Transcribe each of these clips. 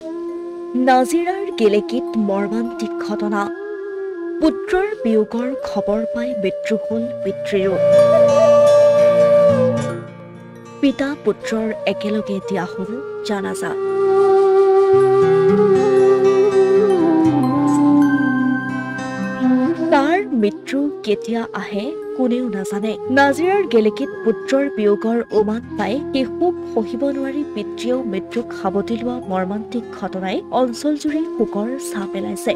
নাজিৰাৰ গেলেকীত মৰ্মান্তিক ঘটনা পুত্ৰৰ বিয়োগৰ খবৰ পাই মৃত্যু হ'ল পিতৃৰো পিতা পুত্ৰৰ একেলগে দিয়া হ'ল জানাজা তাৰ মৃত্যু কেতিয়া আহে কোনেও নাজানে নাজিৰাৰ গেলেকীত পুত্ৰৰ বিয়োগৰ উমান পাই শিশুক সহিব নোৱাৰি পিতৃয়েও মৃত্যুক সাৱটি লোৱা মৰ্মান্তিক ঘটনাই অঞ্চলজুৰি শোকৰ ছাঁ পেলাইছে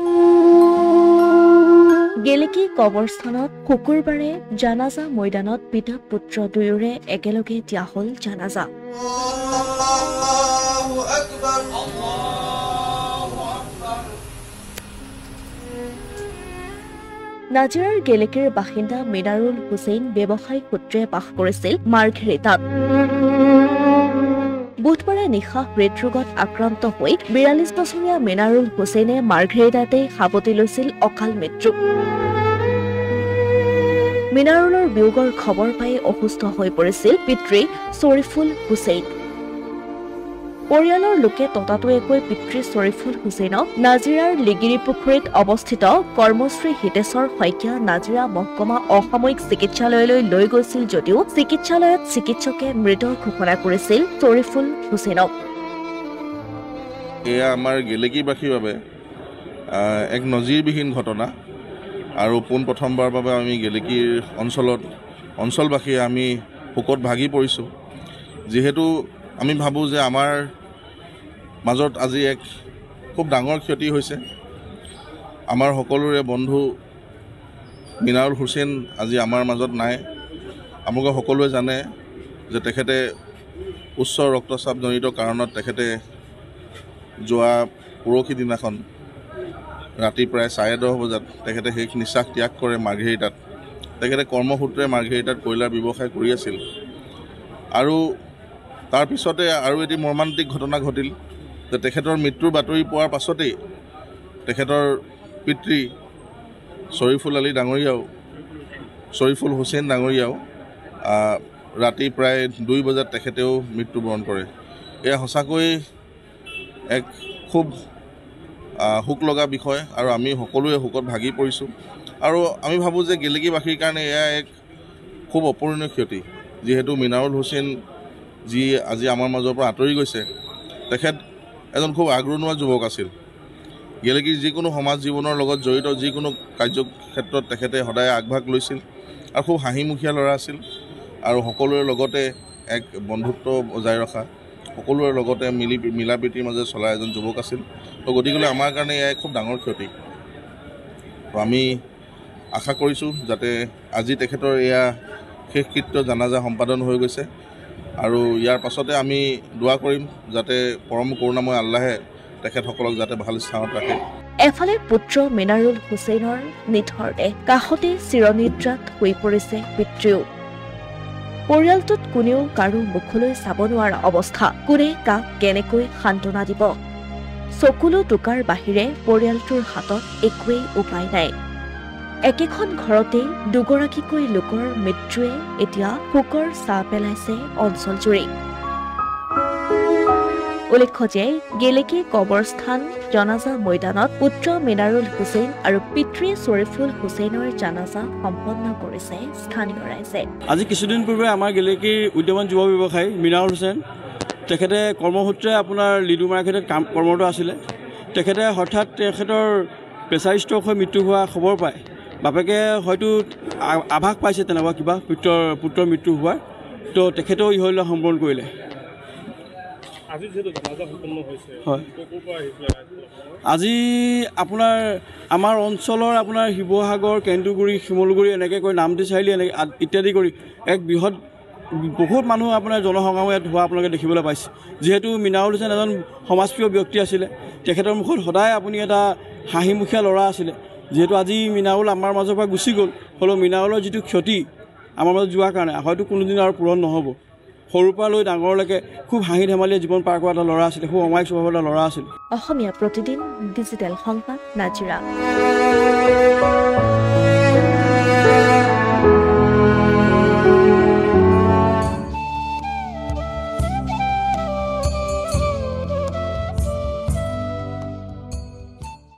গেলেকী কবৰস্থানত শুকুৰবাৰে জানাজা ময়দানত পিতা পুত্ৰ দুয়োৰে একেলগে দিয়া হ'ল জানাজা নাজিৰাৰ গেলেকীৰ বাসিন্দা মিনাৰুল হুছেইন ব্যৱসায়িক সূত্ৰে বাস কৰিছিল মাৰ্ঘেৰিটাত বুধবাৰে নিশা হৃদৰোগত আক্ৰান্ত হৈ ৪২ বছৰীয়া মিনাৰুল হুছেইনে মাৰ্ঘেৰিটাতে সাৱটি লৈছিল অকাল মৃত্যু মিনাৰুলৰ বিয়োগৰ খবৰ পাই অসুস্থ হৈ পৰিছিল পিতৃ শ্বৰিফুল হুছেইন পৰিয়ালৰ লোকে ততাতৈয়াকৈ পিতৃ শ্বৰিফুল হুছেইনক নাজিৰাৰ লিগিৰিপুখুৰীত অৱস্থিত কৰ্মশ্ৰী হিতেশ্বৰ শইকীয়া নাজিৰা মহকুমা অসামৰিক চিকিৎসালয়লৈ লৈ গৈছিল যদিও চিকিৎসালয়ত চিকিৎসকে মৃত ঘোষণা কৰিছিল শ্বৰিফুল হুছেইনক এয়া আমাৰ গেলেকীবাসীৰ বাবে এক নজিৰবিহীন ঘটনা আৰু পোনপ্ৰথমবাৰৰ বাবে আমি গেলেকীৰ অঞ্চলবাসীয়ে আমি শোকত ভাগি পৰিছোঁ যিহেতু আমি ভাবোঁ যে আমাৰ মাজত আজি এক খুব ডাঙৰ ক্ষতি হৈছে আমাৰ সকলোৰে বন্ধু মিনাৰুল হুছেইন আজি আমাৰ মাজত নাই আপোনালোকে সকলোৱে জানে যে তেখেতে উচ্চ ৰক্তচাপজনিত কাৰণত তেখেতে যোৱা পৰহি দিনাখন ৰাতি প্ৰায় 10:30 বজাত তেখেতে শেষ নিশ্বাস ত্যাগ কৰে মাৰ্ঘেৰিটাত তেখেতে কৰ্মসূত্ৰে মাৰ্ঘেৰিটাত কয়লাৰ ব্যৱসায় কৰি আছিল আৰু তাৰ পিছতে আৰু এটি মৰ্মান্তিক ঘটনা ঘটিল যে তেখেতৰ মৃত্যুৰ বাতৰি পোৱাৰ পাছতেই তেখেতৰ পিতৃ শ্বৰিফুল হুছেইন ডাঙৰীয়াও ৰাতি প্ৰায় 2 বজাত তেখেতেও মৃত্যুবৰণ কৰে এয়া সঁচাকৈ এক খুব শোক লগা বিষয় আৰু আমি সকলোৱে শোকত ভাগি পৰিছোঁ আৰু আমি ভাবোঁ যে গেলেকীবাসীৰ কাৰণে এয়া এক খুব অপূৰণীয় ক্ষতি যিহেতু মিনাৰুল হুছেইন যি আজি আমাৰ মাজৰ পৰা আঁতৰি গৈছে তেখেত এজন খুব আগৰণুৱা যুৱক আছিল গেলেকীৰ যিকোনো সমাজ জীৱনৰ লগত জড়িত যিকোনো কাৰ্যক্ষেত্ৰত তেখেতে সদায় আগভাগ লৈছিল আৰু খুব হাঁহিমুখীয়া ল'ৰা আছিল আৰু সকলোৰে লগতে এক বন্ধুত্ব বজাই ৰখা সকলোৰে লগতে মিলা প্ৰীতিৰ মাজে চলা এজন যুৱক আছিল তো গতিকে আমাৰ কাৰণে এয়া খুব ডাঙৰ ক্ষতি তো আমি আশা কৰিছোঁ যাতে আজি তেখেতৰ এয়া শেষকৃত্য জানাজা সম্পাদন হৈ গৈছে আৰু ইয়াৰ পাছতে আমি দোৱা কৰিম যাতে পৰম কৰুণাময় আল্লাহে তেখেতসকলক যাতে ভাল স্থানত ৰাখে এফালে পুত্ৰ মিনাৰুল হুছেইনৰ নিথৰ দেহ কাষতে চিৰনিদ্ৰাত শুই পৰিছে পিতৃও পৰিয়ালটোত কোনেও কাৰো মুখলৈ চাব নোৱাৰা অৱস্থা কোনে কাক কেনেকৈ সান্তনা দিব চকুলো টোকাৰ বাহিৰে পৰিয়ালটোৰ হাতত একোৱেই উপায় নাই একেখন ঘৰতেই দুগৰাকীকৈ লোকৰ মৃত্যুৱে এতিয়া শোকৰ ছাঁ পেলাইছে অঞ্চলজুৰি উল্লেখ্য যে গেলেকী কবৰস্থান জানাজা ময়দানত পুত্ৰ মিনাৰুল হুছেইন আৰু পিতৃ শ্বৰিফুল হুছেইনৰ জানাজা সম্পন্ন কৰিছে স্থানীয় ৰাইজে আজি কিছুদিন পূৰ্বে আমাৰ গেলেকীৰ উদ্যমান যুৱ ব্যৱসায়ী মিনাৰুল হুছেইন তেখেতে কৰ্মসূত্ৰে আপোনাৰ লিডু মাৰ্কেটত কৰ্মৰত আছিলে তেখেতে হঠাৎ তেখেতৰ প্ৰেছাৰ ষ্ট্ৰক হৈ মৃত্যু হোৱা খবৰ পায় বাপেকে হয়তো আভাস পাইছে তেনেকুৱা কিবা পুত্ৰৰ মৃত্যু হোৱাৰ তো তেখেতেও ইহলৈ সম্পূৰ্ণ কৰিলে আজি আপোনাৰ আমাৰ অঞ্চলৰ আপোনাৰ শিৱসাগৰ কেন্দুগুৰি শিমলুগুৰি এনেকৈ কৈ নামটি চাৰিআলি এনেকৈ ইত্যাদি কৰি এক বৃহৎ বহুত মানুহ আপোনাৰ জনসমাগম হোৱা আপোনালোকে দেখিবলৈ পাইছে যিহেতু মিনাৰুল হুছেইন এজন সমাজপ্ৰিয় ব্যক্তি আছিলে তেখেতৰ মুখত সদায় আপুনি এটা হাঁহিমুখীয়া ল'ৰা আছিলে যিহেতু আজি মিনাৰুল আমাৰ মাজৰ পৰা গুচি গ'ল হ'লেও মিনাৰুলৰ যিটো ক্ষতি আমাৰ মাজত যোৱাৰ কাৰণে হয়তো কোনোদিন আৰু পূৰণ নহ'ব সৰুৰ পৰা লৈ ডাঙৰলৈকে খুব হাঁহি ধেমালিয়ে জীৱন পাৰ কৰা এটা ল'ৰা আছিলে খুব অমায়িক স্বভাৱৰ এটা ল'ৰা আছিল অসমীয়া প্ৰতিদিন ডিজিটেল সংবাদ নাজিৰা